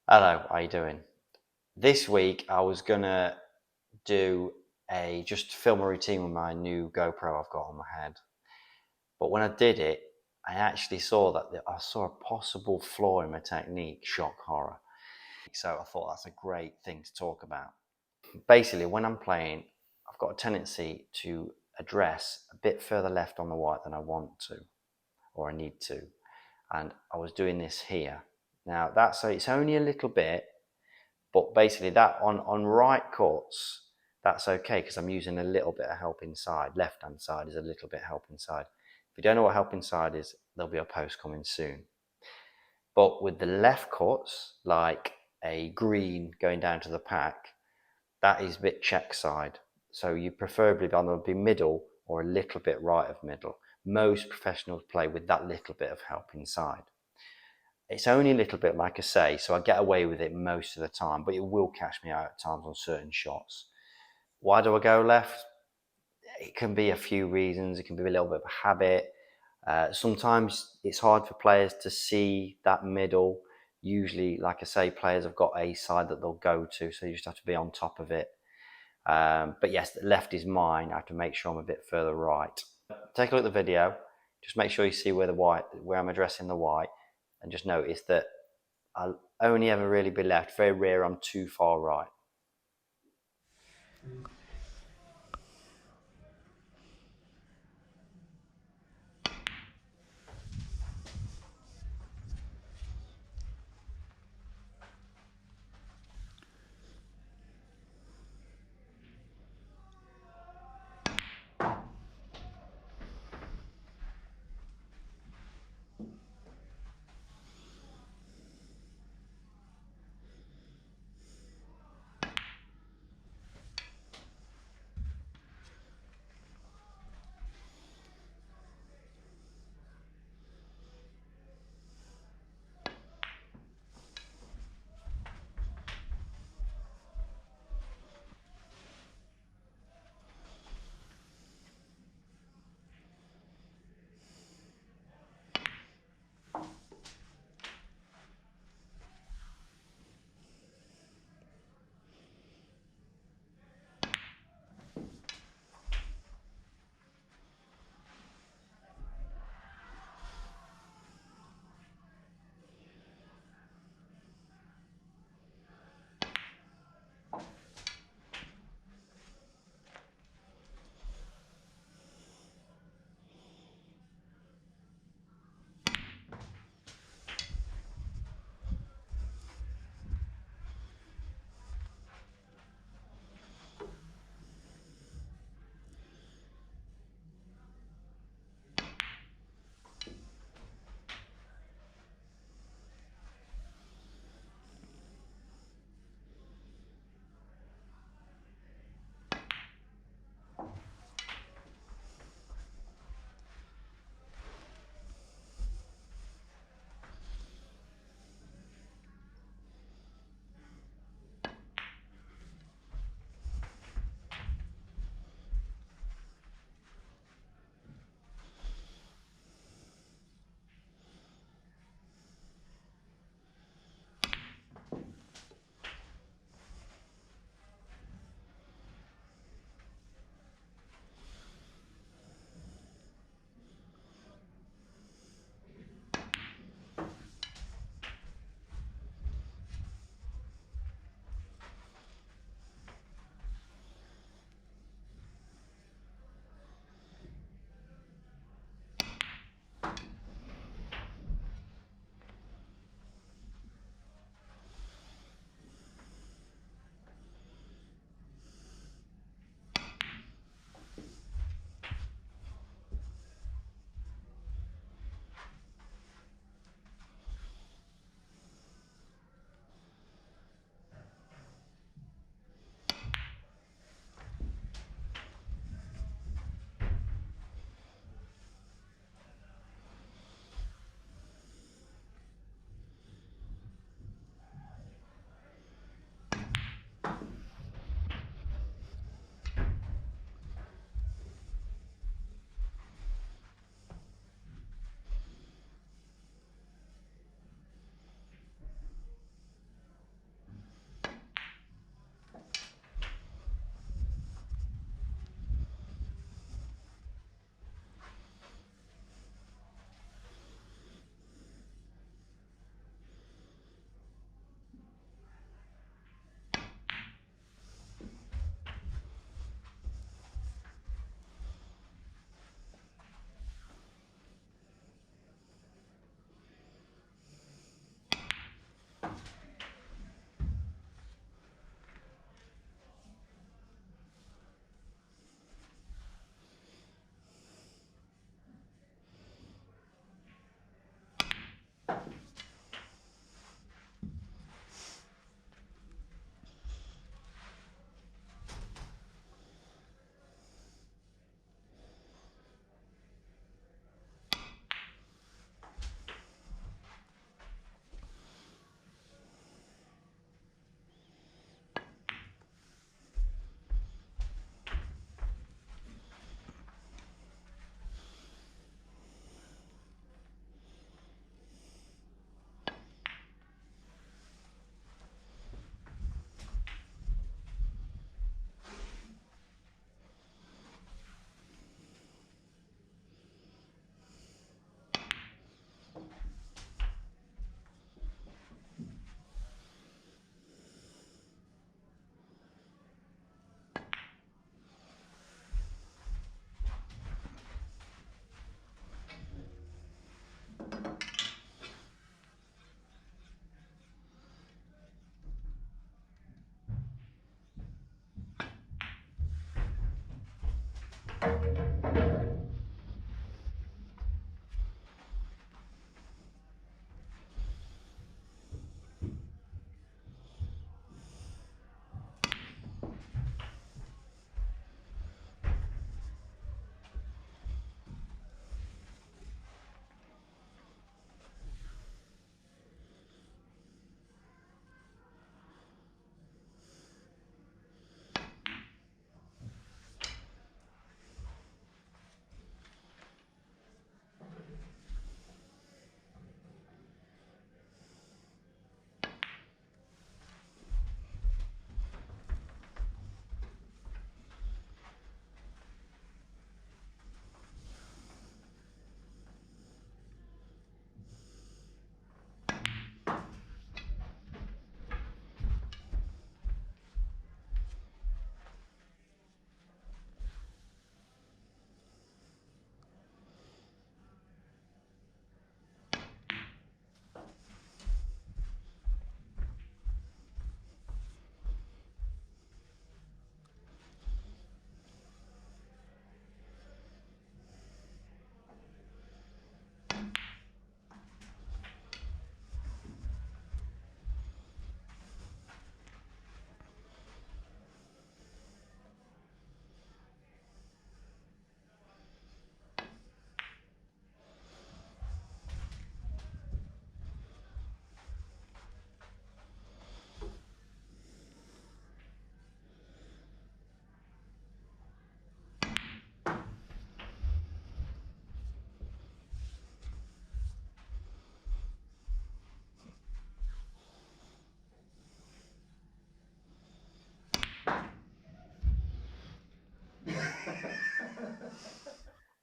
Hello, how you doing? This week I was gonna do just film a routine with my new GoPro I've got on my head. But when I did it, I actually saw I saw a possible flaw in my technique, shock horror. So I thought that's a great thing to talk about. Basically, when I'm playing, I've got a tendency to address a bit further left on the white than I want to or I need to. And I was doing this here. Now it's only a little bit. But basically that on right cuts, that's okay because I'm using a little bit of help inside. Left hand side is a little bit help inside. If you don't know what help inside is, there'll be a post coming soon. But with the left cuts, like a green going down to the pack, that is a bit check side. So you preferably either be middle or a little bit right of middle. Most professionals play with that little bit of help inside. It's only a little bit, like I say, so I get away with it most of the time, but it will catch me out at times on certain shots. Why do I go left? It can be a few reasons. It can be a little bit of a habit. Sometimes it's hard for players to see that middle. Usually, like I say, players have got a side that they'll go to, so you just have to be on top of it. But yes, the left is mine. I have to make sure I'm a bit further right. Take a look at the video. Just make sure you see where I'm addressing the white, and just notice that I'll only ever really be left. Very rare I'm too far right.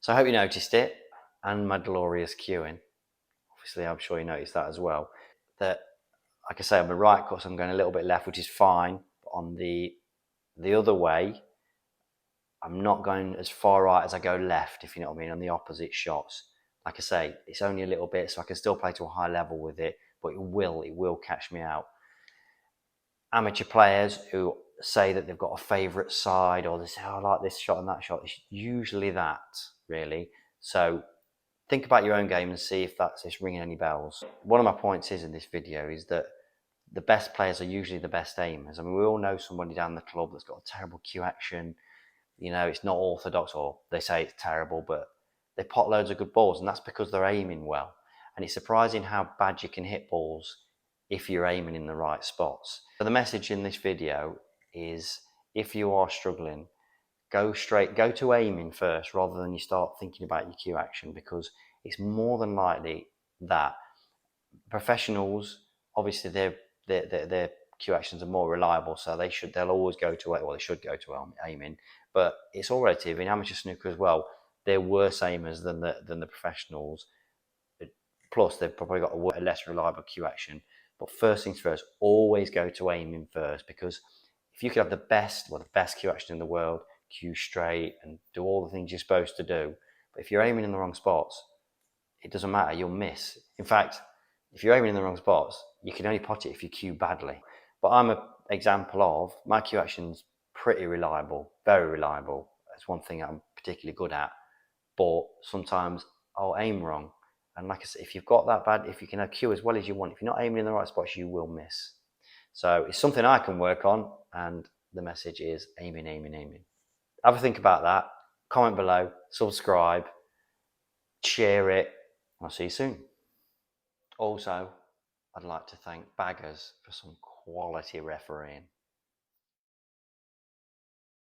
So I hope you noticed it, and my glorious cueing. Obviously, I'm sure you noticed that as well. That, like I say, on the right cuts, I'm going a little bit left, which is fine. But on the other way, I'm not going as far right as I go left, if you know what I mean, on the opposite shots. Like I say, it's only a little bit, so I can still play to a high level with it, but it will catch me out. Amateur players who say that they've got a favourite side, or they say, oh, I like this shot and that shot, it's usually that, really. So think about your own game and see if it's ringing any bells. One of my points is in this video is that the best players are usually the best aimers. I mean, we all know somebody down the club that's got a terrible cue action. You know, it's not orthodox, or they say it's terrible, but they pot loads of good balls, and that's because they're aiming well. And it's surprising how bad you can hit balls if you're aiming in the right spots. So the message in this video is, if you are struggling, go to aiming first rather than you start thinking about your cue action, because it's more than likely that professionals, obviously their cue actions are more reliable, so they'll always go to, well, they should go to aiming, but it's all relative. In amateur snooker as well, they're worse aimers than the professionals. Plus, they've probably got a less reliable cue action. But first things first, always go to aiming first, because if you could have the best cue action in the world, cue straight and do all the things you're supposed to do, but if you're aiming in the wrong spots, it doesn't matter, you'll miss. In fact, if you're aiming in the wrong spots, you can only pot it if you cue badly. But I'm an example of, my cue action's pretty reliable, very reliable. That's one thing I'm particularly good at. But sometimes I'll aim wrong. And like I said, if you've got that bad, if you can cue as well as you want, if you're not aiming in the right spots, you will miss. So it's something I can work on, and the message is aiming, aiming, aiming. Have a think about that. Comment below, subscribe, share it. I'll see you soon. Also, I'd like to thank Baggers for some quality refereeing.